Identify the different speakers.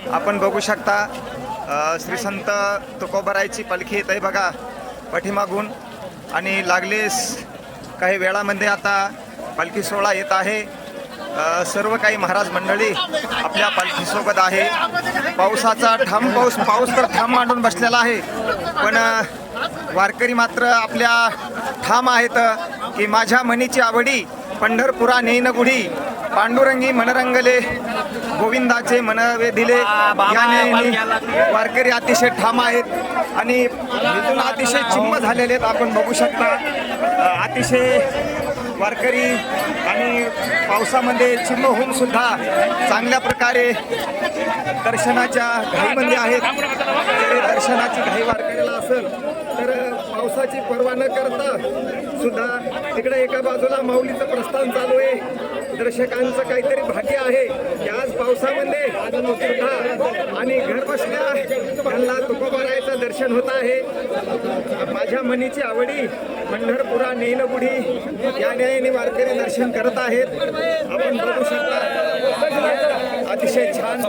Speaker 1: आपण बघू शकता श्री संत तुकोबारायची पालखी येत आहे बघा पाठीमागून आणि लागलेस काही वेळामध्ये आता पालखी सोहळा येत आहे। सर्व काही महाराज मंडळी आपल्या पालखीसोबत आहे। पावसाचा पाऊस तर ठाम मांडून बसलेला आहे, पण वारकरी मात्र आपल्या ठाम आहेत की माझ्या मनीची आवडी पंढरपुरा नेन गुढी, पांडुरंगी मनरंगले गोविंदाचे मनवे दिले। याने वारकरी अतिशय ठाम आहेत आणि इथून अतिशय चिम्म झालेले आहेत। आपण बघू शकता अतिशय वारकरी आणि पावसामध्ये चिम्म होऊन सुद्धा चांगल्या प्रकारे दर्शनाच्या घाईमध्ये आहेत। जरी दर्शनाची घाई वारकऱ्याला असेल तर पावसाची पर्वा न करता सुद्धा तिकडे एका बाजूला माऊलीचं प्रस्थान चालू आहे। दर्शकांचं काहीतरी भाग्य आहे की आज पावसामध्ये सुद्धा आणि घर बसल्या त्यांना तुकोबारायचं दर्शन होत आहे। माझ्या मनीची आवडी पंढरपुरा नेन गुढी या न्यायाने वारकरी दर्शन करत आहेत। आपण बघू शकता अतिशय छान